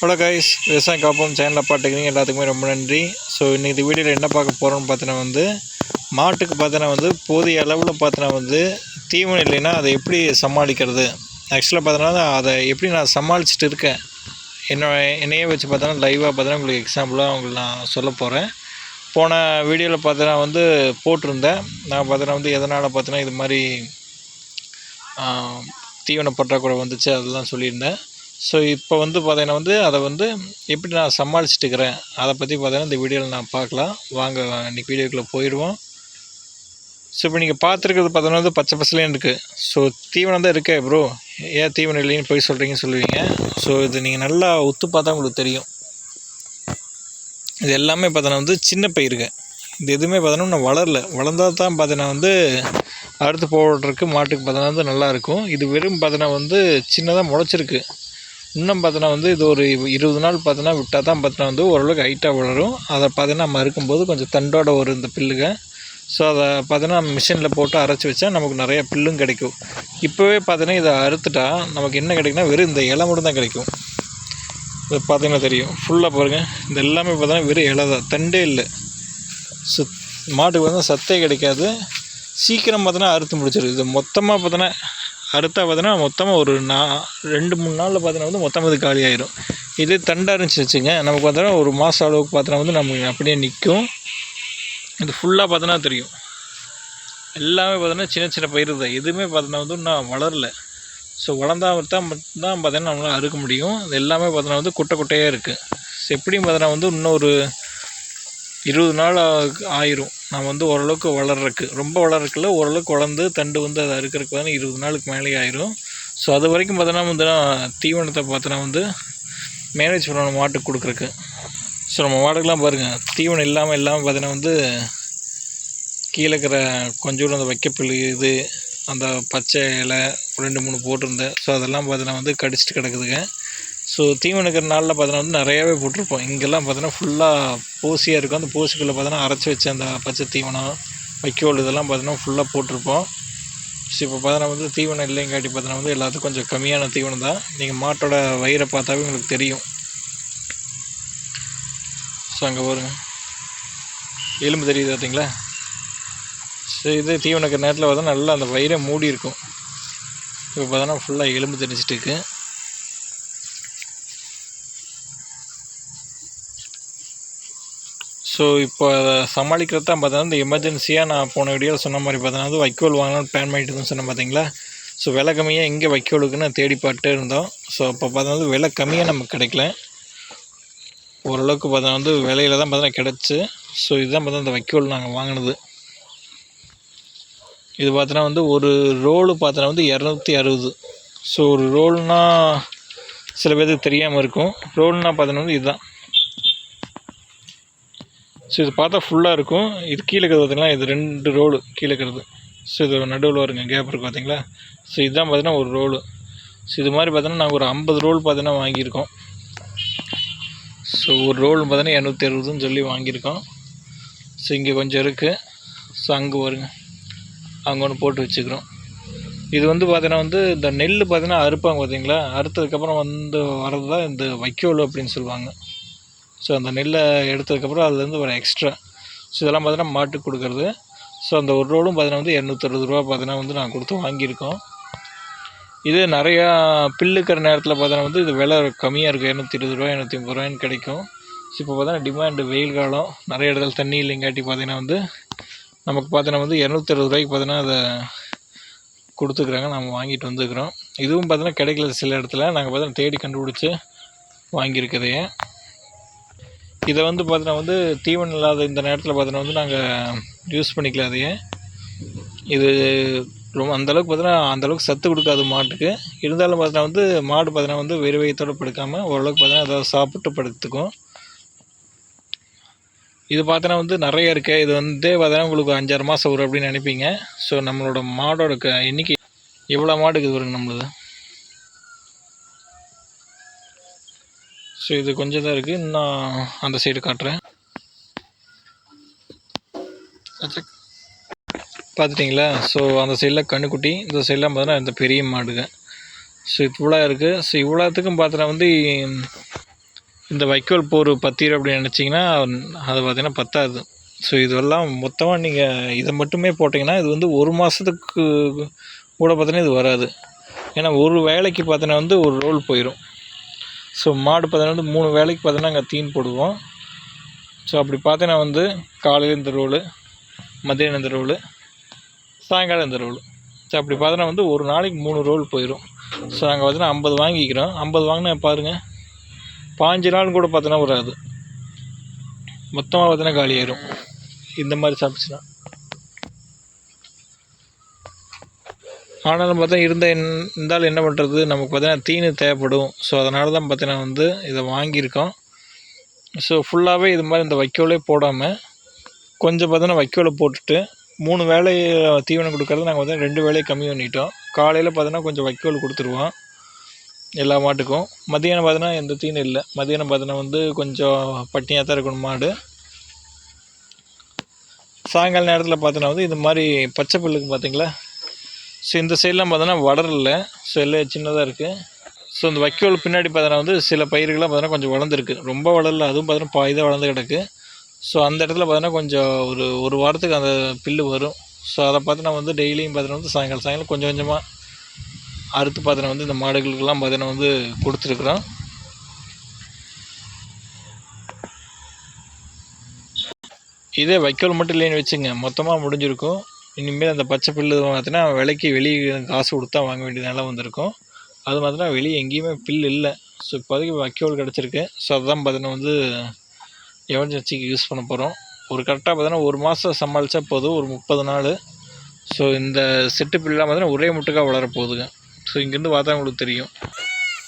Hello guys, விவசாயம் காப்போம் சேனலில் பார்த்துக்கிறீங்க எல்லாத்துக்குமே ரொம்ப நன்றி. ஸோ இன்றைக்கி இந்த வீடியோவில் என்ன பார்க்க போகிறோம்னு பார்த்தீங்கன்னா மாட்டுக்கு பார்த்தீங்கன்னா போதிய அளவில் பார்த்தீங்கன்னா தீவனம் இல்லைன்னா அதை எப்படி சமாளிக்கிறது. ஆக்சுவலாக பார்த்தீங்கன்னா அதை எப்படி நான் சமாளிச்சுட்டு இருக்கேன், என்னையே வச்சு பார்த்தோன்னா லைவாக பார்த்தீங்கன்னா உங்களுக்கு எக்ஸாம்பிளாக உங்களுக்கு நான் சொல்ல போகிறேன். போன வீடியோவில் பார்த்தீங்கன்னா போட்டிருந்தேன். நான் பார்த்தீங்கன்னா எதனால் பார்த்தீங்கன்னா இது மாதிரி தீவன பற்றாக்குறை வந்துச்சு அதெல்லாம் சொல்லியிருந்தேன். ஸோ இப்போ பார்த்தீங்கன்னா அதை எப்படி நான் சமாளிச்சுட்டு இருக்கிறேன் அதை பற்றி பார்த்தீங்கன்னா இந்த வீடியோவில் நான் பார்க்கலாம். வாங்க இன்றைக்கி வீடியோக்குள்ளே போயிடுவோம். ஸோ இப்போ நீங்கள் பார்த்துருக்கிறது பார்த்தீங்கன்னா பச்சை பசலேன்னு இருக்குது. ஸோ தீவனம் தான் இருக்கே ப்ரோ, ஏன் தீவனம் இல்லைன்னு போய் சொல்கிறீங்கன்னு சொல்லுவீங்க. ஸோ இது நீங்கள் நல்லா ஒத்து பார்த்தா உங்களுக்கு தெரியும். இது எல்லாமே பார்த்தீங்கன்னா சின்ன பயிருங்க. இது எதுவுமே பார்த்தீங்கன்னா இன்னும் வளர்ந்தால் தான் பார்த்தீங்கன்னா அறுத்து போடுறதுக்கு மாட்டுக்கு பார்த்தீங்கன்னா நல்லாயிருக்கும். இது வெறும் பார்த்தீங்கன்னா சின்னதாக முளைச்சிருக்கு. இன்னும் பார்த்தோன்னா இது ஒரு 20 நாள் பார்த்தோன்னா விட்டால் தான் பார்த்தோன்னா ஓரளவுக்கு ஹைட்டாக வளரும். அதை பார்த்தீங்கன்னா நம்ம அறுக்கும்போது கொஞ்சம் தண்டோட வரும் இந்த பில்லுங்க. ஸோ அதை பார்த்தோன்னா நம்ம மிஷினில் போட்டு அரைச்சி வச்சா நமக்கு நிறையா பில்லும் கிடைக்கும். இப்போவே பார்த்தீங்கன்னா இதை அறுத்துட்டா நமக்கு என்ன கிடைக்குன்னா வெறும் இந்த இலை மட்டும் தான் கிடைக்கும். இது பார்த்தீங்கன்னா தெரியும், ஃபுல்லாக பாருங்கள். இது எல்லாமே பார்த்தோன்னா வெறும் இலை தான், தண்டே இல்லை. ஸோ மாட்டுக்கு சத்தே கிடைக்காது. சீக்கிரம் பார்த்தோன்னா அறுத்து முடிச்சிருக்கு. இது மொத்தமாக பார்த்தோன்னா அறுத்தா பார்த்தோன்னா மொத்தமாக ஒரு 2-3 நாளில் பார்த்தோன்னா மொத்தமாக இது காலி ஆகிடும். இதே தண்டாக இருந்துச்சு வச்சுங்க, நமக்கு பார்த்தோன்னா ஒரு மாதம் அளவுக்கு பார்த்தோன்னா நமக்கு அப்படியே நிற்கும். இது ஃபுல்லாக பார்த்தோன்னா தெரியும். எல்லாமே பார்த்தோன்னா சின்ன சின்ன பயிர் தான், எதுவுமே பார்த்தோன்னா இன்னும் வளரல. ஸோ வளர்ந்தால் தான் மட்டும்தான் பார்த்தோன்னா நம்மளால் அறுக்க முடியும். இது எல்லாமே பார்த்தோன்னா குட்டை குட்டையாக இருக்குது. ஸோ எப்படியும் பார்த்தோன்னா இன்னும் ஒரு 20 நாள் ஆயிரும். நான் ஓரளவுக்கு வளர்றதுக்கு, ரொம்ப வளர்றதுக்குள்ள ஓரளவுக்கு வளர்ந்து தண்டு அதை அறுக்கிறதுக்கு பார்த்தீங்கன்னா 20 நாளுக்கு மேலே ஆயிரும். ஸோ அது வரைக்கும் பார்த்தோன்னா தீவனத்தை பார்த்தோன்னா மேனேஜ் பண்ணணும் மாட்டுக்கு கொடுக்குறக்கு. ஸோ நம்ம மாட்டுக்கெலாம் பாருங்கள், தீவனம் இல்லாமல் பார்த்தோன்னா கீழே இருக்கிற கொஞ்சோண்டு அந்த வைக்கப்புல் இது அந்த பச்சை இலை 2-3 போட்டிருந்தேன். ஸோ அதெல்லாம் பார்த்தோன்னா கடிச்சிட்டு கிடக்குதுங்க. ஸோ தீவனம் இருக்கிற நாளில் பார்த்தோன்னா நிறையாவே போட்டிருப்போம். இங்கெல்லாம் பார்த்தோன்னா ஃபுல்லாக பூசியாக இருக்கும். அந்த பூசிக்குள்ளே பார்த்தோன்னா அரைச்சி வச்ச அந்த பச்சை தீவனம் வைக்கோல் இதெல்லாம் பார்த்தோன்னா ஃபுல்லாக போட்டிருப்போம். ஸோ இப்போ பார்த்தோன்னா தீவனம் இல்லைங்காட்டி பார்த்தோன்னா எல்லாத்துக்கும் கொஞ்சம் கம்மியான தீவனம் தான். நீங்கள் மாட்டோட வயிறை பார்த்தாவே உங்களுக்கு தெரியும். ஸோ அங்கே பாருங்க, எலும்பு தெரியுது பார்த்தீங்களா. ஸோ இது தீவனம் இருக்கிற நேரத்தில் பார்த்தோன்னா நல்லா அந்த வயிறை மூடி இருக்கும். இப்போ பார்த்தோன்னா ஃபுல்லாக எலும்பு தெரிஞ்சிட்டு இருக்குது. ஸோ இப்போ அதை சமாளிக்கிறது தான் பார்த்தோன்னா இந்த எமர்ஜென்சியாக நான் போன வீடியோவில் சொன்ன மாதிரி பார்த்தோன்னா வைக்கோல் வாங்கலாம்னு பிளான் பண்ணிட்டு சொன்னேன் பார்த்தீங்களா. ஸோ விலை கம்மியாக எங்கே வைக்கோலுக்குன்னு தேடி பார்த்துட்டே இருந்தோம். ஸோ அப்போ பார்த்தோன்னா விலை கம்மியாக நமக்கு கிடைக்கல. ஓரளவுக்கு பார்த்தோன்னா விலையில தான் பார்த்தோன்னா கிடச்சி. ஸோ இதுதான் பார்த்தா இந்த வைக்கோல் நாங்கள் வாங்கினது. இது பார்த்தோன்னா ஒரு ரோலு பார்த்தோன்னா 260. ஸோ ஒரு ரோல்னால் சில பேருக்கு தெரியாமல் இருக்கும். ரோல்னால் பார்த்தோன்னா இதுதான். ஸோ இது பார்த்தா ஃபுல்லாக இருக்கும். இது கீழே இருக்கிறது பார்த்தீங்களா, இது 2 ரோலு கீழே இருக்கிறது. ஸோ இது நடுவில் வருங்க, கேப் இருக்குது பார்த்தீங்களா. ஸோ இதுதான் பார்த்தீங்கன்னா ஒரு ரோலு. ஸோ இது மாதிரி பார்த்தோன்னா நாங்கள் ஒரு 50 ரோல் பார்த்தீங்கன்னா வாங்கியிருக்கோம். ஸோ ஒரு ரோல் பார்த்தீங்கன்னா 260ன்னு சொல்லி வாங்கியிருக்கோம். ஸோ இங்கே கொஞ்சம் இருக்குது. ஸோ அங்கே வருங்க, அங்கே ஒன்று போட்டு வச்சுக்கிறோம். இது பார்த்தீங்கன்னா இந்த நெல் பார்த்தீங்கன்னா அறுப்பாங்க பார்த்தீங்களா, அறுத்ததுக்கப்புறம் வர்றது தான் இந்த வைக்கோல் அப்படின்னு சொல்லுவாங்க. ஸோ அந்த நெல்லை எடுத்ததுக்கப்புறம் அதுலேருந்து வர எக்ஸ்ட்ரா. ஸோ இதெல்லாம் பார்த்தீங்கன்னா மாட்டுக்கு கொடுக்குறது. ஸோ அந்த ஒரு ரோலும் பார்த்தீங்கன்னா 260 ரூபா பார்த்தீங்கன்னா நான் கொடுத்து வாங்கியிருக்கோம். இது நிறையா பில்லுக்கிற நேரத்தில் பார்த்தீங்கன்னா இது விலை கம்மியாக இருக்கும். 220 ரூபா 250 ரூபாய்ன்னு கிடைக்கும். ஸோ இப்போ பார்த்தீங்கன்னா டிமாண்டு, வெயில் காலம், நிறைய இடத்துல தண்ணி இல்லைங்காட்டி பார்த்தீங்கன்னா நமக்கு பார்த்தீங்கன்னா 260 ரூபாய்க்கு பார்த்தீங்கன்னா அதை கொடுத்துக்குறாங்க. நம்ம வாங்கிட்டு வந்துக்கிறோம். இதுவும் பார்த்தீங்கன்னா கிடைக்கல சில இடத்துல. நாங்கள் பார்த்தீங்கன்னா தேடி கண்டுபிடிச்சி வாங்கியிருக்கதையே. இதை பார்த்தீங்கன்னா தீவனம் இல்லாத இந்த நேரத்தில் பார்த்தீங்கன்னா நாங்கள் யூஸ் பண்ணிக்கல அதையே. இது ரொம்ப அந்தளவுக்கு பார்த்தீங்கன்னா அந்தளவுக்கு சத்து கொடுக்காது மாட்டுக்கு. இருந்தாலும் பார்த்தீங்கன்னா மாடு பார்த்தீங்கன்னா வெறும் வயிற்றோடு படுக்காமல் ஓரளவுக்கு பார்த்தீங்கன்னா அதை சாப்பிட்டு படுத்துக்கும். இது பார்த்தீங்கன்னா நிறைய இருக்குது. இது பார்த்தீங்கன்னா உங்களுக்கு 5-6 மாதம் வரும் அப்படின்னு நினைப்பீங்க. ஸோ நம்மளோட மாடோட எண்ணிக்கை எவ்வளோ மாடுக்கு இது வருங்க நம்மளுது. ஸோ இது கொஞ்சம் தான் இருக்குது. இன்னும் அந்த சைடு காட்டுறேன். பார்த்துட்டிங்களா. ஸோ அந்த சைடில் கண்ணுக்குட்டி, இந்த சைடெலாம் பார்த்தீங்கன்னா இந்த பெரிய மாடுங்க. ஸோ இவ்வளோ இருக்குது. ஸோ இவ்வளோத்துக்கும் பார்த்தோன்னா இந்த வைக்கோல் போர் பத்திரம் அப்படின்னு நினச்சிங்கன்னா அது பார்த்திங்கன்னா பத்தாது. ஸோ இதெல்லாம் மொத்தமாக நீங்கள் இதை மட்டுமே போட்டிங்கன்னா இது வந்து 1 மாதத்துக்கு கூட பார்த்தீங்கன்னா இது வராது. ஏன்னா ஒரு வேலைக்கு பார்த்தீங்கன்னா வந்து ஒரு ரோல் போயிடும். ஸோ மாடு பார்த்தீங்கன்னா வந்து 3 வேலைக்கு பார்த்தீங்கன்னா அங்கே தீன் போடுவோம். ஸோ அப்படி பார்த்தீங்கன்னா வந்து காலையில் இந்த ரோலு, மதியானம் இந்த ரோலு, சாயங்காலம் இந்த ரோலு. ஸோ அப்படி பார்த்தோன்னா வந்து ஒரு நாளைக்கு 3 ரோல் போயிடும். ஸோ நாங்கள் பார்த்தீங்கன்னா 50 வாங்கிக்கிறோம். 50 வாங்கினா பாருங்கள் 5 நாள் கூட பார்த்தோன்னா வராது. மொத்தமாக பார்த்தீங்கன்னா காலி ஆயிரும் இந்த மாதிரி சாப்பிடுச்சுன்னா. ஆனாலும் பார்த்தா இருந்தாலும் என்ன பண்ணுறது, நமக்கு பார்த்தீங்கன்னா தீனி தேவைப்படும். ஸோ அதனால தான் பார்த்தீங்கன்னா வந்து இதை வாங்கியிருக்கோம். ஸோ ஃபுல்லாகவே இது மாதிரி இந்த வைக்கோலே போடாமல் கொஞ்சம் பார்த்தோன்னா வைக்கோலை போட்டுட்டு 3 வேளை தீவனம் கொடுக்கறது நாங்கள் பார்த்தீங்கன்னா 2 வேளையை கம்மி பண்ணிட்டோம். காலையில் பார்த்தோன்னா கொஞ்சம் வைக்கோல் கொடுத்துருவோம் எல்லா மாட்டுக்கும். மதியானம் பார்த்தோன்னா எந்த தீனும் இல்லை. மதியானம் பார்த்தோன்னா வந்து கொஞ்சம் பட்டினியாக தான் இருக்கணும் மாடு. சாயங்கால நேரத்தில் பார்த்தோன்னா வந்து இது மாதிரி பச்சை புல்லுக்கு பார்த்தீங்களா. ஸோ இந்த சைட்லாம் பார்த்தோன்னா வளரல. ஸோ எல்லாம் சின்னதாக இருக்குது. ஸோ இந்த வைக்கோல் பின்னாடி பார்த்தோன்னா வந்து சில பயிர்கள்லாம் பார்த்தோன்னா கொஞ்சம் வளர்ந்துருக்கு. ரொம்ப வளரல, அதுவும் பார்த்தோன்னா பாதி தான் வளர்ந்து கிடக்கு. ஸோ அந்த இடத்துல பார்த்தோன்னா கொஞ்சம் ஒரு வாரத்துக்கு அந்த புல்லு வரும். ஸோ அதை பார்த்தோன்னா வந்து டெய்லியும் பார்த்தோன்னா வந்து சாயங்காலம் கொஞ்சம் கொஞ்சமாக அறுத்து பார்த்தோன்னா வந்து இந்த மாடுகளுக்கெல்லாம் பார்த்தோன்னா வந்து கொடுத்துருக்குறோம். இதே வைக்கோல் மட்டும் இல்லைன்னு வச்சுங்க, மொத்தமாக முடிஞ்சிருக்கும். இனிமேல் அந்த பச்சை புல்லு பார்த்தீங்கன்னா விலைக்கு வெளியே காசு கொடுத்தா வாங்க வேண்டிய நிலம் வந்திருக்கும். அது பார்த்தீங்கன்னா வெளியே எங்கேயுமே புல் இல்லை. ஸோ இப்போதைக்கு வைக்கோல் கிடச்சிருக்கு. ஸோ அதுதான் பார்த்தீங்கன்னா வந்து எமர்ஜென்சிக்கு யூஸ் பண்ண போகிறோம். ஒரு கரெக்டாக பார்த்தீங்கன்னா 1 மாதம் சமாளித்தா போதும், ஒரு 30 நாள். ஸோ இந்த செட்டு புல்லாம் பார்த்தீங்கன்னா ஒரே முட்டுக்காக வளரப்போகுதுங்க. ஸோ இங்கேருந்து பார்த்தா உங்களுக்கு தெரியும்.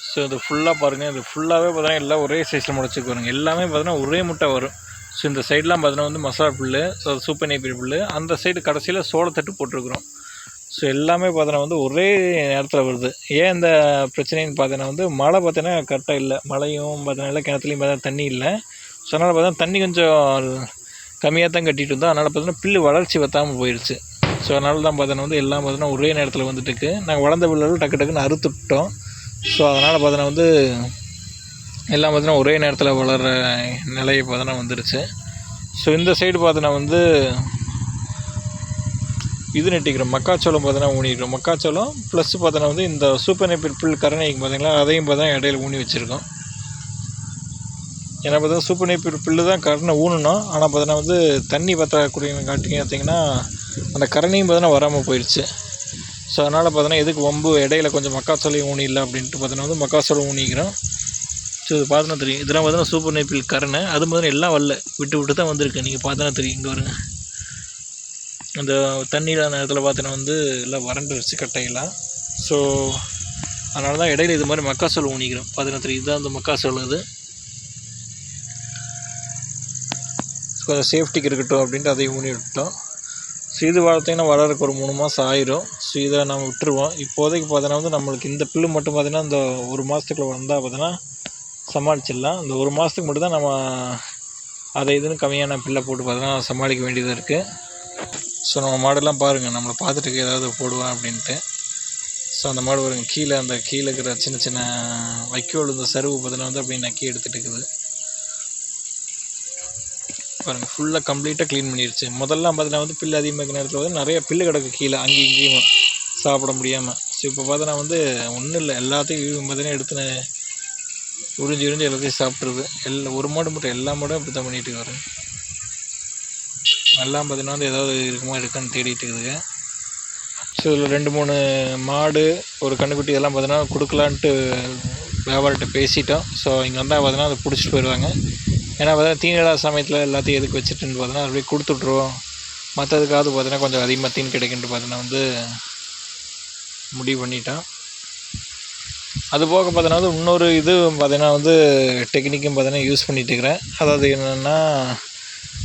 ஸோ இது ஃபுல்லாக பாருங்கள், இது ஃபுல்லாகவே பார்த்தீங்கன்னா எல்லாம் ஒரே சைஸில் முளைச்சிக்கு வருங்க. எல்லாமே பார்த்தீங்கன்னா ஒரே முட்டை வரும். ஸோ இந்த சைடெலாம் பார்த்தீங்கன்னா வந்து மசாலா புல், ஸோ சூப்பர் நேப்பியர் புல், அந்த சைடு கடைசியில் சோளத்தட்டு போட்டிருக்குறோம். ஸோ எல்லாமே பார்த்தோன்னா வந்து ஒரே நேரத்தில் வருது. ஏன் இந்த பிரச்சனைன்னு பார்த்தோன்னா வந்து மழை பார்த்தோன்னா கரெக்டாக இல்லை. மழையும் பார்த்தோன்னா இல்லை, கிணத்துலையும் பார்த்தா தண்ணி இல்லை. ஸோ அதனால் பார்த்தா தண்ணி கொஞ்சம் கம்மியாக தான் கட்டிகிட்டு இருந்தோம். அதனால் பார்த்தோன்னா புல்லு வளர்ச்சி வற்றாமல் போயிடுச்சு. ஸோ அதனால தான் பார்த்தோன்னா வந்து எல்லாம் பார்த்தோன்னா ஒரே நேரத்தில் வந்துட்டுருக்கு. நாங்கள் வளர்ந்த புல்லெல்லாம் டக்குன்னு அறுத்துட்டோம். ஸோ அதனால் பார்த்தோன்னா வந்து எல்லாம் பார்த்தோன்னா ஒரே நேரத்தில் வளர்கிற நிலையை பார்த்தோன்னா வந்துடுச்சு. ஸோ இந்த சைடு பார்த்தோன்னா வந்து இது நெட்டிக்கிறோம், மக்காச்சோளம் பார்த்தோன்னா ஊனிக்கிறோம். மக்காச்சோளம் ப்ளஸ் பார்த்தோன்னா வந்து இந்த சூப்பர் நேப்பியர் புல் கரணைக்கு பார்த்தீங்களா, அதையும் பார்த்தா இடையில ஊனி வச்சுருக்கோம். ஏன்னா பார்த்தா சூப்பர் நேப்பியர் புல்லு தான் கரணை ஊனணும். ஆனால் பார்த்தோன்னா வந்து தண்ணி பற்றாக்குறைய காட்டிங்க பார்த்தீங்கன்னா அந்த கரணையும் பார்த்தோன்னா வராமல் போயிடுச்சு. ஸோ அதனால் பார்த்தோன்னா எதுக்கு வம்பு, இடையில கொஞ்சம் மக்காச்சோளையும் ஊனி இல்லை அப்படின்ட்டு பார்த்தோன்னா வந்து மக்காச்சோளம் ஊனிக்கிறோம். ஸோ இது பார்த்தோன்னா தெரியும், இதெல்லாம் பார்த்தோன்னா சூப்பர் நேப்பியர் கரணை. அது பார்த்தோன்னா எல்லாம் வரல, விட்டு தான் வந்திருக்கு. நீங்கள் பார்த்தோன்னா தெரியும், இங்கே வருங்க. அந்த தண்ணீரான நேரத்தில் பார்த்தோன்னா வந்து எல்லாம் வறண்டுருச்சு கட்டையெல்லாம். ஸோ அதனால தான் இடையில இது மாதிரி மக்காச்சோளம் ஊனிக்கிறோம். பார்த்தோன்னா தெரியும், இதுதான் அந்த மக்காச்சோளம். இது கொஞ்சம் சேஃப்டிக்கு இருக்கட்டும் அப்படின்ட்டு அதையும் ஊனி விட்டோம். ஸோ இது பார்த்தீங்கன்னா வளர்றதுக்கு ஒரு 3 மாதம் ஆயிரும். ஸோ இதை நம்ம விட்டுருவோம். இப்போதைக்கு பார்த்தோன்னா வந்து நம்மளுக்கு இந்த புல்லு மட்டும் பார்த்தீங்கன்னா இந்த 1 மாதத்துக்குள்ள வந்தால் பார்த்தோன்னா சமாளிச்சிடலாம். இந்த 1 மாதத்துக்கு மட்டும் தான் நம்ம அதை இதுன்னு கம்மியான புல்லை போட்டு பார்த்தோன்னா சமாளிக்க வேண்டியதாக இருக்குது. ஸோ நம்ம மாடெல்லாம் பாருங்கள், நம்மளை பார்த்துட்டு ஏதாவது போடுவேன் அப்படின்ட்டு. ஸோ அந்த மாடு பாருங்கள், கீழே இருக்கிற சின்ன சின்ன வைக்கோல் இந்த சருவு பார்த்தோன்னா வந்து அப்படி நக்கி எடுத்துகிட்டு இருக்குது பாருங்கள். ஃபுல்லாக கம்ப்ளீட்டாக க்ளீன் பண்ணிடுச்சு. முதல்லாம் பார்த்தீங்கன்னா வந்து புல்லு அதிகமாக இருக்கிற நேரத்தில் வந்து நிறைய புல்லு கிடக்கு கீழே, அங்கேயும் இங்கேயும் சாப்பிட முடியாமல். ஸோ இப்போ பார்த்தோன்னா வந்து ஒன்றும் இல்லை, எல்லாத்தையும் பார்த்தீங்கன்னா எடுத்து உறிஞ்சி எல்லாத்தையும் சாப்பிட்ருது. ஒரு மாடு மட்டும் எல்லா மாடும் இப்படி தான் பண்ணிகிட்டு வரும். எல்லாம் பார்த்தீங்கன்னா வந்து ஏதாவது இருக்குமா இருக்கான்னு தேடிட்டு இருக்குதுங்க. ஸோ இதில் 2-3 மாடு ஒரு கன்றுக்குட்டி இதெல்லாம் பார்த்தீங்கன்னா கொடுக்கலான்ட்டு வியாபாரிட்ட பேசிட்டோம். ஸோ இங்கே வந்தால் பார்த்தீங்கன்னா அதை பிடிச்சிட்டு போயிடுவாங்க. ஏன்னா பார்த்தீங்கன்னா தீன் இல்லாத சமயத்தில் எல்லாத்தையும் எதுக்கு வச்சுட்டுன்னு பார்த்தீங்கன்னா அப்படியே கொடுத்துட்ருவோம். மற்றதுக்காவது பார்த்தீங்கன்னா கொஞ்சம் அதிகமாக தீன் கிடைக்குன்ட்டு பார்த்தீங்கன்னா வந்து முடிவு பண்ணிட்டோம். அது போக பார்த்தீங்கன்னா வந்து இன்னொரு இது பார்த்தீங்கன்னா வந்து டெக்னிக்கும் பார்த்தீங்கன்னா யூஸ் பண்ணிட்டு இருக்கிறேன். அதாவது என்னென்னா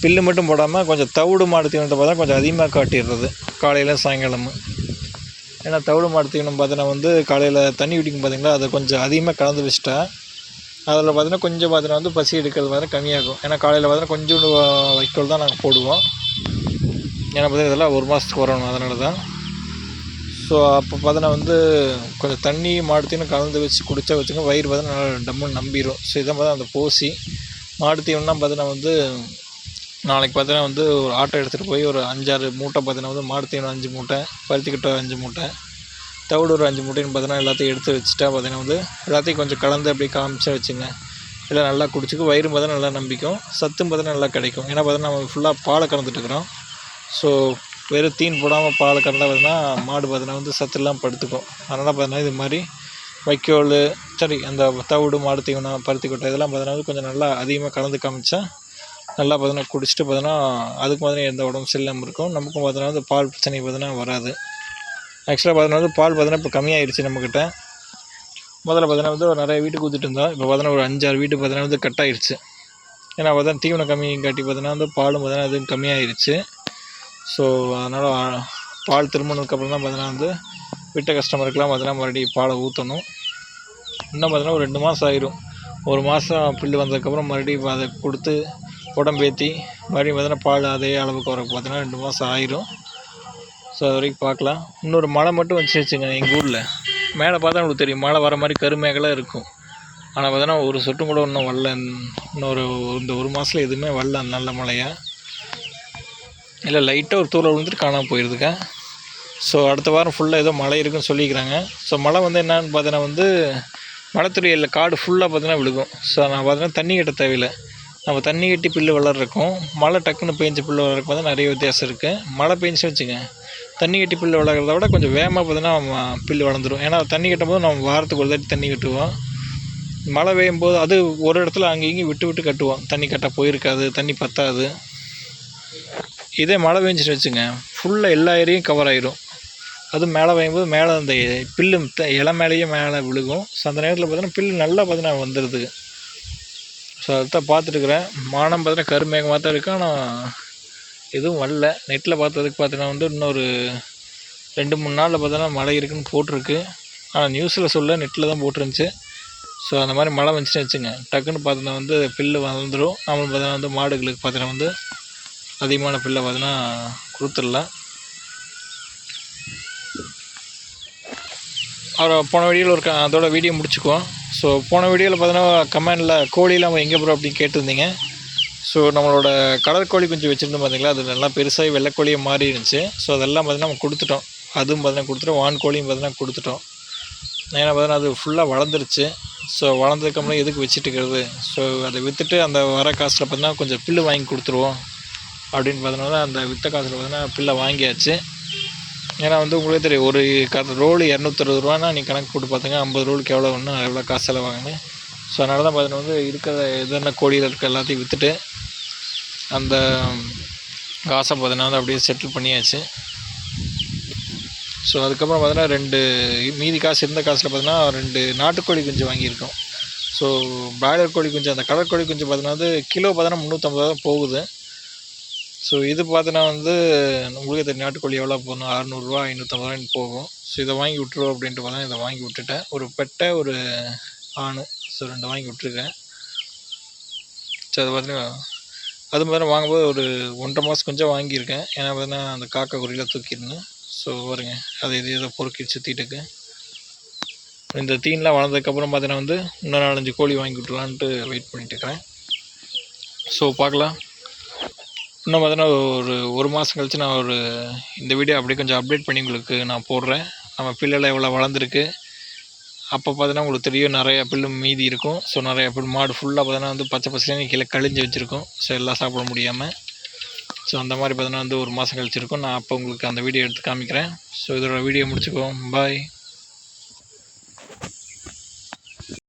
புல்லு மட்டும் போடாமல் கொஞ்சம் தவிடு மாடு தீவனத்தை பார்த்தா கொஞ்சம் அதிகமாக காட்டிடுறது காலையில் சாயங்காலமும். ஏன்னா தவிடு மாடு தீவனம் பார்த்தீங்கன்னா வந்து காலையில் தண்ணி விட்டிங்க பார்த்தீங்களா, அதை கொஞ்சம் அதிகமாக கலந்து வச்சுட்டா அதில் பார்த்தீங்கன்னா கொஞ்சம் பார்த்தீங்கன்னா வந்து பசி எடுக்கிறது பார்த்தீங்கன்னா கம்மியாகும். ஏன்னா காலையில் பார்த்தீங்கன்னா கொஞ்சோண்டு வைக்கோல் தான் நாங்கள் போடுவோம். ஏன்னா பார்த்தீங்கன்னா இதெல்லாம் 1 மாதத்துக்கு வரணும், அதனால தான். ஸோ ஸோ அப்போ பார்த்தீங்கன்னா வந்து கொஞ்சம் தண்ணி மாடுத்தீவனம் கலந்து வச்சு குடித்தா வச்சுங்க வயிறு பார்த்தீங்கன்னா நல்லா டம்முன்னு நம்பிடும். ஸோ இதான் பார்த்தா அந்த போசி மாடுத்தீவனம்னா பார்த்தீங்கன்னா வந்து நாளைக்கு பார்த்தீங்கன்னா வந்து ஒரு ஆட்டோ எடுத்துகிட்டு போய் ஒரு 5-6 மூட்டை பார்த்தீங்கன்னா வந்து மாடுத்தீவனம் 5 மூட்டை, பருத்திக்கொட்டை 5 மூட்டை, தவிடு ஒரு 5 மூட்டைன்னு பார்த்தீங்கன்னா எல்லாத்தையும் எடுத்து வச்சுட்டா பார்த்தீங்கன்னா வந்து எல்லாத்தையும் கொஞ்சம் கலந்து அப்படியே காமிச்சா வச்சுங்க எல்லாம் நல்லா குடிச்சிக்கும். வயிறு பார்த்தீங்கன்னா நல்லா நம்பிக்கும், சத்தும் பார்த்தீங்கன்னா நல்லா கிடைக்கும். ஏன்னா பார்த்தீங்கன்னா நம்ம ஃபுல்லாக பாலை கறந்துட்டுருக்குறோம். ஸோ வெறும் தீன் போடாமல் பாலை கறந்தால் பார்த்தீங்கன்னா மாடு பார்த்தீங்கன்னா வந்து சத்துலாம் படுத்துக்கும். அதனால் பார்த்தீங்கன்னா இது மாதிரி வைக்கோல் சரி அந்த தவிடு மாடு தீவனம் பருத்திக்கொட்டை இதெல்லாம் பார்த்தீங்கன்னா கொஞ்சம் நல்லா அதிகமாக கலந்து காமிச்சா நல்லா பார்த்தீங்கன்னா குடிச்சிட்டு பார்த்தீங்கன்னா அதுக்கு பார்த்தீங்கன்னா எந்த உடம்பு சரியில்லாமல் இருக்கும். நமக்கும் பார்த்தீங்கன்னா வந்து பால் பிரச்சனை பார்த்தீங்கன்னா வராது. ஆக்சுவலாக பார்த்தீங்கன்னா வந்து பால் பார்த்தீங்கன்னா இப்போ கம்மியாகிடுச்சு நம்மக்கிட்ட. முதல்ல பார்த்தீங்கன்னா வந்து ஒரு நிறைய வீட்டுக்கு ஊற்றிட்டு இருந்தோம். இப்போ பார்த்தீங்கன்னா ஒரு 5-6 வீட்டுக்கு பார்த்தீங்கன்னா வந்து கட் ஆகிடுச்சு. ஏன்னா பார்த்தீங்கன்னா தீவனம் கம்மியாட்டி பார்த்தீங்கன்னா வந்து பாலும் பார்த்தீங்கன்னா அதுவும் கம்மியாகிடுச்சு. ஸோ அதனால் பால் திரும்பினதுக்கப்புறம் தான் பார்த்தீங்கன்னா வந்து விட்ட கஸ்டமருக்கெலாம் பார்த்தீங்கன்னா மறுபடியும் பாலை ஊற்றணும். இன்னும் பார்த்தீங்கன்னா ஒரு 2 மாதம் ஆயிரும். ஒரு மாதம் புல்லு வந்ததுக்கப்புறம் மறுபடியும் அதை கொடுத்து உடம்பேற்றி மறுபடியும் பார்த்தீங்கன்னா பால் அதே அளவுக்கு வரக்கு பார்த்தீங்கன்னா 2 மாதம் ஆயிரும். ஸோ அது வரைக்கும் பார்க்கலாம். இன்னொரு மழை மட்டும் வச்சுங்க எங்கள் ஊரில் மேலே பார்த்தா உங்களுக்கு தெரியும் மழை வர மாதிரி கருமேகலாம் இருக்கும். ஆனால் பார்த்தீங்கன்னா ஒரு சொட்டும் கூட இன்னும் வரல. இன்னொரு இந்த ஒரு மாதத்தில் எதுவுமே வரல நல்ல மழையாக. இல்லை லைட்டாக ஒரு தூரம் விழுந்துட்டு காணாமல் போயிடுதுங்க. ஸோ அடுத்த வாரம் ஃபுல்லாக ஏதோ மழை இருக்குன்னு சொல்லிக்கிறாங்க. ஸோ மழை வந்து என்னன்னு பார்த்தீங்கன்னா வந்து மலைத்துறையில் காடு ஃபுல்லாக பார்த்தீங்கன்னா விழுகும். ஸோ நான் பார்த்தீங்கன்னா தண்ணி கட்ட தேவையில்லை. நம்ம தண்ணி கட்டி புல்லு வளர்றக்கும் மழை டக்குன்னு பெஞ்சு புல்லு வளர்றதுக்கு பார்த்தா நிறைய வித்தியாசம் இருக்குது. மழை பெஞ்சு வச்சுங்க தண்ணி கட்டி புல்லு வளர்கிறத விட கொஞ்சம் வேகமாக பார்த்தீங்கன்னா புல்லு வளர்ந்துடும். ஏன்னா தண்ணி கட்டும் போது நம்ம வாரத்துக்கு ஒரு தாட்டி தண்ணி கட்டுவோம். மழை பெய்யும் போது அது ஒரு இடத்துல அங்கேயும் விட்டு விட்டு கட்டுவோம். தண்ணி கட்ட போயிருக்காது, தண்ணி பத்தாது. இதே மழை பெஞ்சிட்டு வச்சுங்க ஃபுல்லாக எல்லா ஏரியும் கவர் ஆயிரும். அதுவும் மேலே பெய்யும்போது மேலே அந்த புல்லு இலை மேலேயே மேலே விழுகும். ஸோ அந்த நேரத்தில் பார்த்தீங்கன்னா புல்லு நல்லா பார்த்தீங்கன்னா வந்துடுது. ஸோ அதுதான் பார்த்துட்டுருக்குறேன். வானம் பார்த்தீங்கன்னா கருமேகமாக தான் இருக்குது. ஆனால் எதுவும் வரல. நெட்டில் பார்த்ததுக்கு பார்த்தீங்கன்னா வந்து இன்னொரு 2-3 நாளில் பார்த்தீங்கன்னா மழை இருக்குதுன்னு போட்டிருக்கு. ஆனால் நியூஸில் சொல்ல நெட்டில் தான் போட்டிருந்துச்சு. ஸோ அந்த மாதிரி மழை வந்துச்சுன்னு வச்சுங்க டக்குன்னு பார்த்தீங்கன்னா வந்து புல்லு வளர்ந்துடும். நம்மளுக்கு பார்த்தீங்கன்னா வந்து மாடுகளுக்கு பார்த்தீங்கன்னா வந்து அதிகமான புல்லை பார்த்தீங்கன்னா கொடுத்துடலாம். அப்புறம் போன வீடியோவில் ஒரு அதோட வீடியோ முடிச்சுக்குவோம். ஸோ போன வீடியோவில் பார்த்தீங்கன்னா கமெண்டில் கோழிலாம் எங்கே ப்ரோ அப்படின்னு கேட்டிருந்தீங்க. ஸோ நம்மளோட கடற்கோழி குஞ்சு வச்சுருந்தோம் பார்த்தீங்களா, அது நல்லா பெருசாகி வெள்ளைக்கோழியை மாறி இருந்துச்சு. ஸோ அதெல்லாம் பார்த்தீங்கன்னா நம்ம கொடுத்துட்டோம். அதுவும் பார்த்தீங்கன்னா கொடுத்துட்டோம். வான்கோழியும் பார்த்தீங்கன்னா கொடுத்துட்டோம். ஏன்னா பார்த்தீங்கன்னா அது ஃபுல்லாக வளர்ந்துருச்சு. ஸோ வளர்ந்ததுக்கப்புறம் எதுக்கு வச்சுட்டு இருக்கிறது, ஸோ அதை விற்றுட்டு அந்த வர காசில் பார்த்தீங்கன்னா கொஞ்சம் புல்லு வாங்கி கொடுத்துருவோம் அப்படின்னு பார்த்தோன்னா அந்த விற்ற காசில் பார்த்தீங்கன்னா புல்லை வாங்கியாச்சு. ஏன்னா வந்து உங்களுக்கு தெரியும் ஒரு ரோல் 260 ரூபான்னா நீங்கள் கணக்கு போட்டு பார்த்துங்க 50 ரோலுக்கு எவ்வளோ காசு செலவாங்கன்னு. ஸோ அதனால தான் பார்த்தீங்கன்னா வந்து இருக்கிற எதனா கோழியில் இருக்க எல்லாத்தையும் விற்றுட்டு அந்த காசை பார்த்தீங்கன்னா வந்து அப்படியே செட்டில் பண்ணியாச்சு. ஸோ அதுக்கப்புறம் பார்த்தீங்கன்னா 2 மீதி காசு இருந்த காசில் பார்த்தீங்கன்னா 2 நாட்டுக்கோழி குஞ்சு வாங்கியிருக்கோம். ஸோ பிராய்லர் கோழி குஞ்சு அந்த கடற்கோழி குஞ்சு பார்த்தீங்கன்னா வந்து கிலோ பார்த்தீங்கன்னா 350 தான் போகுது. ஸோ இது பார்த்தீங்கன்னா வந்து உங்களுக்கு தெரியும் நாட்டுக்கோழி எவ்வளோ போகணும், 600 ரூபா 550 போகும். ஸோ இதை வாங்கி விட்டுருவோம் அப்படின்ட்டு பார்த்தா இதை வாங்கி விட்டுட்டேன். ஒரு பெட்டை ஒரு ஆணு, ஸோ 2 வாங்கி விட்டுருக்கேன். ஸோ அது பார்த்தீங்கன்னா அது மாதிரி வாங்கும்போது ஒரு 1.5 மாதம் கொஞ்சம் வாங்கியிருக்கேன். ஏன்னா பார்த்தீங்கன்னா அந்த காக்கா குருவியில் தூக்கிடணும். ஸோ வருங்க அது இதை பொறுக்கி சுற்றிட்டுக்கு இந்த தீன்லாம் வளர்ந்ததுக்கப்புறம் பார்த்தீங்கன்னா வந்து இன்னும் 4-5 கோழி வாங்கி விட்டுலான்ட்டு வெயிட் பண்ணிட்டு இருக்கிறேன். ஸோ பார்க்கலாம். இன்னும் பார்த்தீங்கன்னா ஒரு மாதம் கழிச்சு நான் இந்த வீடியோ அப்படியே கொஞ்சம் அப்டேட் பண்ணி உங்களுக்கு நான் போடுறேன். நம்ம பில்லுலாம் எவ்வளோ வளர்ந்துருக்கு அப்போ பார்த்தீங்கன்னா உங்களுக்கு தெரியும். நிறையா புல்லு மீதி இருக்கும். ஸோ நிறையா புல் மாடு ஃபுல்லாக பார்த்தீங்கன்னா வந்து பச்சை பசங்க கீழே கழிஞ்சு வச்சுருக்கோம். ஸோ எல்லாம் சாப்பிட முடியாமல். ஸோ அந்த மாதிரி பார்த்தீங்கன்னா வந்து ஒரு மாதம் கழிச்சிருக்கும். நான் அப்போ உங்களுக்கு அந்த வீடியோ எடுத்து காமிக்கிறேன். ஸோ இதோட வீடியோ முடிச்சுக்குவோம். பாய்.